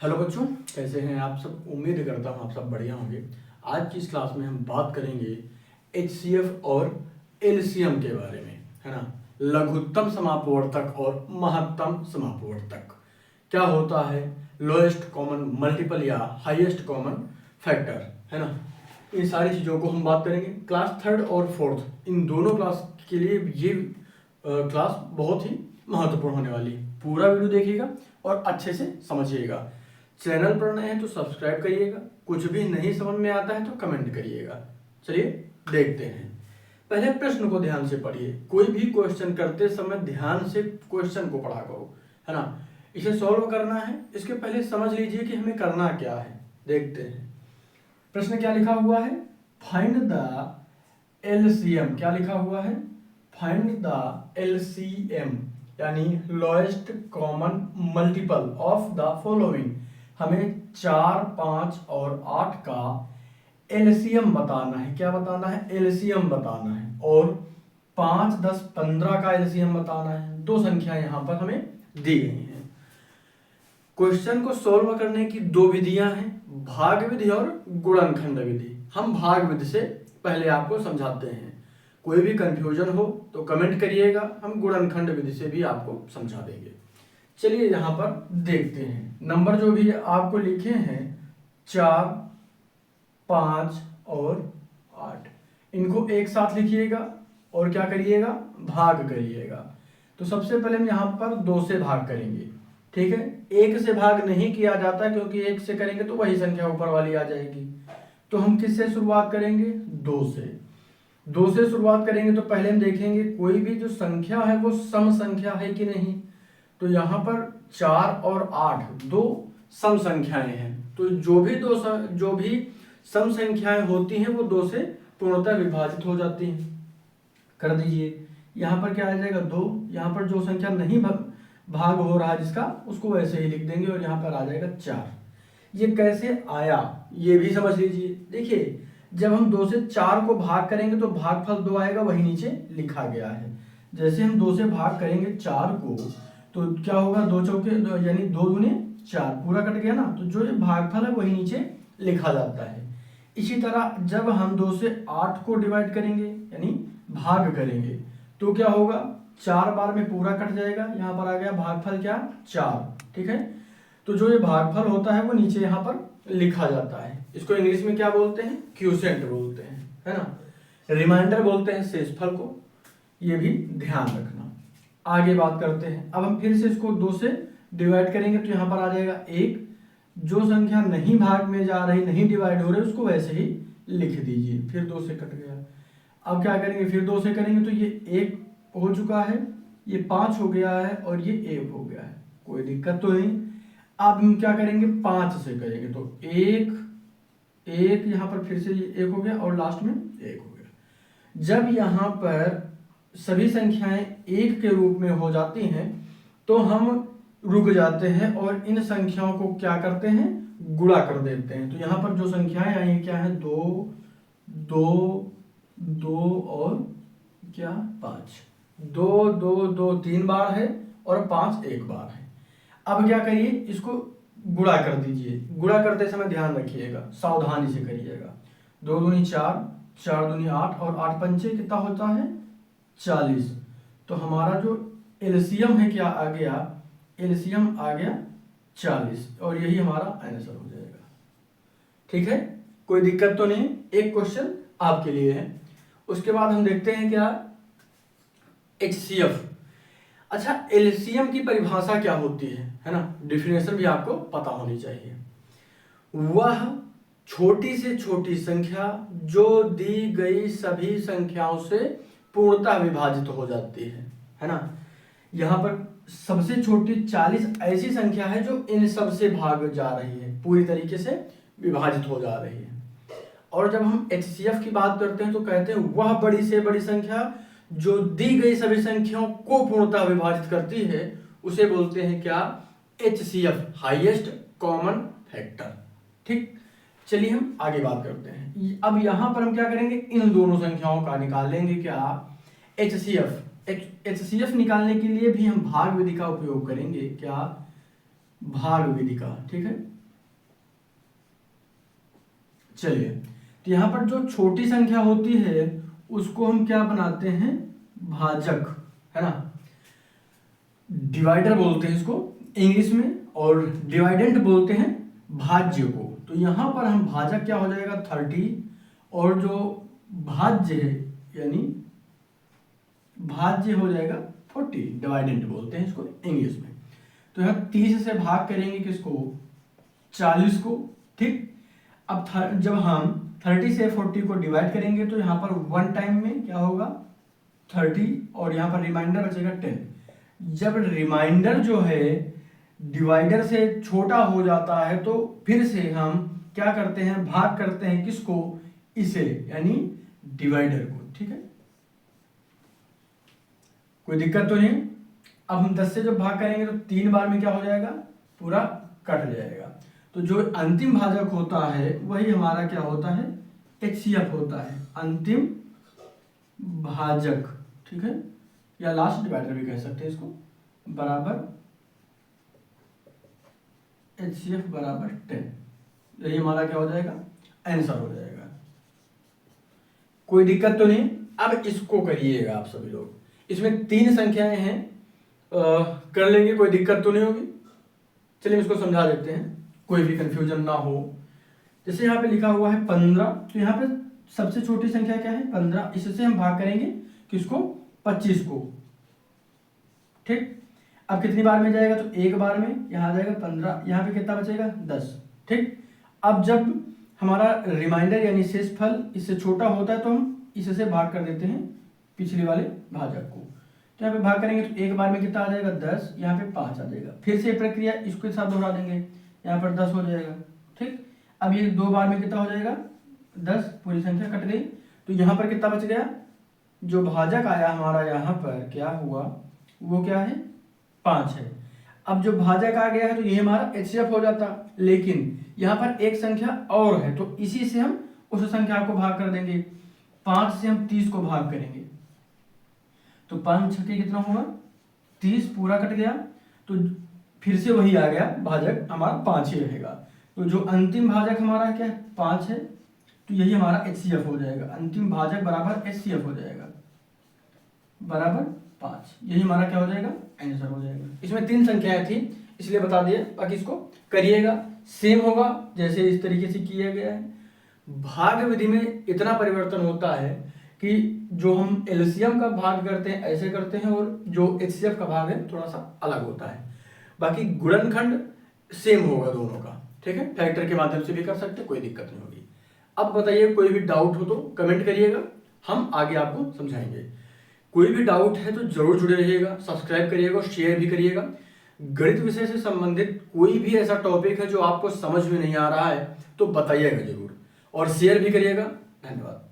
Hello बच्चों, कैसे हैं आप सब। उम्मीद करता हूँ आप सब बढ़िया होंगे। आज की इस क्लास में हम बात करेंगे HCF और LCM के बारे में, है ना। लघुत्तम समापवर्तक और महत्तम समापवर्तक क्या होता है, लोएस्ट कॉमन मल्टीपल या हाईएस्ट कॉमन फैक्टर, है ना। इन सारी चीज़ों को हम बात करेंगे। क्लास थर्ड और फोर्थ इन दोनों क्लास के लिए ये क्लास बहुत ही महत्वपूर्ण होने वाली है। पूरा वीडियो देखिएगा और अच्छे से समझिएगा। चैनल पर नए हैं तो सब्सक्राइब करिएगा। कुछ भी नहीं समझ में आता है तो कमेंट करिएगा। चलिए देखते हैं। पहले प्रश्न को ध्यान से पढ़िए। कोई भी क्वेश्चन करते समय ध्यान से क्वेश्चन को पढ़ा करो, है ना। इसे सॉल्व करना है, इसके पहले समझ लीजिए कि हमें करना क्या है। देखते हैं प्रश्न क्या लिखा हुआ है। Find the LCM। क्या लिखा हुआ है, फाइंड द LCM यानी lowest common multiple of the following. हमें 4, 5 और 8 का LCM बताना है। क्या बताना है, LCM बताना है। और 5, 10, 15 का LCM बताना है। दो संख्या यहां पर हमें दी गई हैं। क्वेश्चन को सॉल्व करने की दो विधियां हैं, भाग विधि और गुणनखंड विधि। हम भाग विधि से पहले आपको समझाते हैं। कोई भी कंफ्यूजन हो तो कमेंट करिएगा, हम गुणनखंड विधि से भी आपको समझा देंगे। चलिए यहाँ पर देखते हैं। नंबर जो भी आपको लिखे हैं 4, 5 और 8, इनको एक साथ लिखिएगा और क्या करिएगा, भाग करिएगा। तो सबसे पहले हम यहाँ पर 2 से भाग करेंगे, ठीक है। 1 से भाग नहीं किया जाता क्योंकि 1 से करेंगे तो वही संख्या ऊपर वाली आ जाएगी। तो हम किससे शुरुआत करेंगे, 2 से। 2 से शुरुआत करेंगे तो पहले हम देखेंगे कोई भी जो संख्या है वो सम संख्या है कि नहीं। तो यहाँ पर 4 और 8 दो सम संख्याएं हैं। तो जो भी सम संख्याएं होती हैं वो 2 से पूर्णतः विभाजित हो जाती हैं। कर दीजिए। यहाँ पर क्या आ जाएगा, 2। यहाँ पर जो संख्या नहीं भाग हो रहा है जिसका, उसको वैसे ही लिख देंगे और यहाँ पर आ जाएगा 4। ये कैसे आया ये भी समझ लीजिए। देखिए, जब हम 2 से 4 को भाग करेंगे तो भागफल 2 आएगा, वही नीचे लिखा गया है। जैसे हम 2 से भाग करेंगे 4 को तो क्या होगा, 2 चौके यानी 2 दूनी 4, पूरा कट गया ना। तो जो ये भागफल है वही नीचे लिखा जाता है। इसी तरह जब हम 2 से 8 को डिवाइड करेंगे यानी भाग करेंगे तो क्या होगा, 4 बार में पूरा कट जाएगा। यहाँ पर आ गया भागफल क्या, 4, ठीक है। तो जो ये भागफल होता है वो नीचे यहाँ पर लिखा जाता है। इसको इंग्लिश में क्या बोलते हैं, क्यूसेंट बोलते हैं, है ना। रिमाइंडर बोलते हैं शेषफल को, ये भी ध्यान रखना। आगे बात करते हैं। अब हम फिर से इसको 2 से डिवाइड करेंगे तो यहाँ पर आ जाएगा 1। जो संख्या नहीं भाग में जा रही, नहीं डिवाइड हो रही, उसको वैसे ही लिख दीजिए। फिर 2 से कट गया। अब क्या करेंगे, फिर 2 से करेंगे तो ये 1 हो चुका है, ये 5 हो गया है और ये 1 हो गया है, कोई दिक्कत तो नहीं। अब हम क्या करेंगे, 5 से करेंगे तो 1 1, यहाँ पर फिर से ये 1 हो गया और लास्ट में 1 हो गया। जब यहाँ पर सभी संख्याएं 1 के रूप में हो जाती हैं तो हम रुक जाते हैं और इन संख्याओं को क्या करते हैं, गुणा कर देते हैं। तो यहाँ पर जो संख्याएं आई हैं क्या है, 2 2 2 और क्या 5। 2 2 2 3 बार है और 5 1 बार है। अब क्या करिए, इसको गुणा कर दीजिए। गुणा करते समय ध्यान रखिएगा, सावधानी से करिएगा। 2 दूनी 4, 4 दूनी 8 और 8 पंचे कितना होता है, 40। तो हमारा जो एलसीएम है क्या आ गया, एलसीएम आ गया 40 और यही हमारा आंसर हो जाएगा। ठीक है, कोई दिक्कत तो नहीं। एक क्वेश्चन आपके लिए है। उसके बाद हम देखते हैं क्या, HCF। अच्छा, एलसीएम की परिभाषा क्या होती है ना। डिफिनेशन भी आपको पता होनी चाहिए। वह छोटी से छोटी संख्या जो दी गई सभी संख्याओं से पूर्णतः विभाजित हो जाती है ना। यहाँ पर सबसे छोटी 40 ऐसी संख्या है जो इन सब से भाग जा रही है, पूरी तरीके से विभाजित हो जा रही है। और जब हम HCF की बात करते हैं तो कहते हैं वह बड़ी से बड़ी संख्या जो दी गई सभी संख्याओं को पूर्णतः विभाजित करती है, उसे बोलते हैं क्या, HCF, हाईएस्ट कॉमन फैक्टर। ठीक, चलिए हम आगे बात करते हैं। अब यहां पर हम क्या करेंगे, इन दोनों संख्याओं का निकाल लेंगे क्या, HCF। HCF निकालने के लिए भी हम भाग विधि का उपयोग करेंगे क्या, भाग विधि का, ठीक है। चलिए, तो यहां पर जो छोटी संख्या होती है उसको हम क्या बनाते हैं, भाजक, है ना, डिवाइडर बोलते हैं इसको इंग्लिश में, और डिवाइडेंट बोलते हैं भाज्य को। तो यहां पर हम भाजक क्या हो जाएगा 30, और जो भाज्य है यानी भाज्य हो जाएगा 40, डिवाइडेंट बोलते हैं इसको इंग्लिश में। तो यहाँ 30 से भाग करेंगे किसको, 40 को, ठीक। अब जब हम 30 से 40 को डिवाइड करेंगे तो यहाँ पर वन टाइम में क्या होगा 30, और यहाँ पर रिमाइंडर बचेगा 10। जब रिमाइंडर जो है डिवाइडर से छोटा हो जाता है तो फिर से हम क्या करते हैं, भाग करते हैं किसको, इसे, यानी डिवाइडर को, ठीक है। कोई दिक्कत तो नहीं। अब हम 10 से जब भाग करेंगे तो 3 बार में क्या हो जाएगा, पूरा कट जाएगा। तो जो अंतिम भाजक होता है वही हमारा क्या होता है, HCF होता है, अंतिम भाजक, ठीक है, या लास्ट डिवाइडर भी कह सकते हैं इसको, बराबर HCF बराबर 10। यही हमारा क्या हो जाएगा, आंसर हो जाएगा। कोई दिक्कत तो नहीं। अब इसको करिएगा आप सभी लोग, इसमें 3 संख्याएं हैं, कर लेंगे, कोई दिक्कत तो नहीं होगी। चलिए इसको समझा देते हैं, कोई भी कंफ्यूजन ना हो। जैसे यहाँ पे लिखा हुआ है 15, तो यहाँ पे सबसे छोटी संख्या क्या है 15, इससे हम भाग करेंगे किसको, 25 को, ठीक। अब कितनी बार में जाएगा, तो एक बार में, यहाँ आ जाएगा 15, यहाँ पे कितना बचेगा 10, ठीक। अब जब हमारा रिमाइंडर यानी शेषफल इससे छोटा होता है तो हम इससे भाग कर देते हैं पिछले वाले भाजक को। तो यहाँ पे भाग करेंगे तो एक बार में कितना आ जाएगा 10, यहाँ पे 5 आ जाएगा। फिर से प्रक्रिया इसके साथ दोहरा देंगे, यहाँ पर 10 हो जाएगा, ठीक। अब ये 2 बार में कितना हो जाएगा 10, पूरी संख्या कट गई। तो यहाँ पर कितना बच गया, जो भाजक आया हमारा यहाँ पर क्या हुआ, वो क्या है 5 है। अब जो भाजक आ गया है तो ये हमारा HCF हो जाता, लेकिन यहाँ पर एक संख्या और है तो इसी से हम उस संख्या को भाग कर देंगे। 5 से हम 30 को भाग करेंगे तो 5 छक्के कितना होगा 30, पूरा कट गया। तो फिर से वही आ गया, भाजक हमारा 5 ही रहेगा। तो जो अंतिम भाजक हमारा क्या है 5 है, तो यही हमारा HCF हो जाएगा। अंतिम भाजक बराबर HCF हो जाएगा, बराबर 5। यही हमारा क्या हो जाएगा, आंसर हो जाएगा। इसमें 3 संख्याएं थी इसलिए बता दिया, बाकी इसको करिएगा, सेम होगा जैसे इस तरीके से किया गया है। भाग विधि में इतना परिवर्तन होता है कि जो हम एलसीएम का भाग करते हैं ऐसे करते हैं, और जो HCF का भाग है थोड़ा सा अलग होता है। बाकी गुणनखंड सेम होगा दोनों का, ठीक है। फैक्टर के माध्यम से भी कर सकते हैं, कोई दिक्कत नहीं होगी। अब बताइए, कोई भी डाउट हो तो कमेंट करिएगा, हम आगे आपको समझाएंगे। कोई भी डाउट है तो जरूर जुड़े रहिएगा, सब्सक्राइब करिएगा और शेयर भी करिएगा। गणित विषय से संबंधित कोई भी ऐसा टॉपिक है जो आपको समझ में नहीं आ रहा है तो बताइएगा जरूर, और शेयर भी करिएगा। धन्यवाद।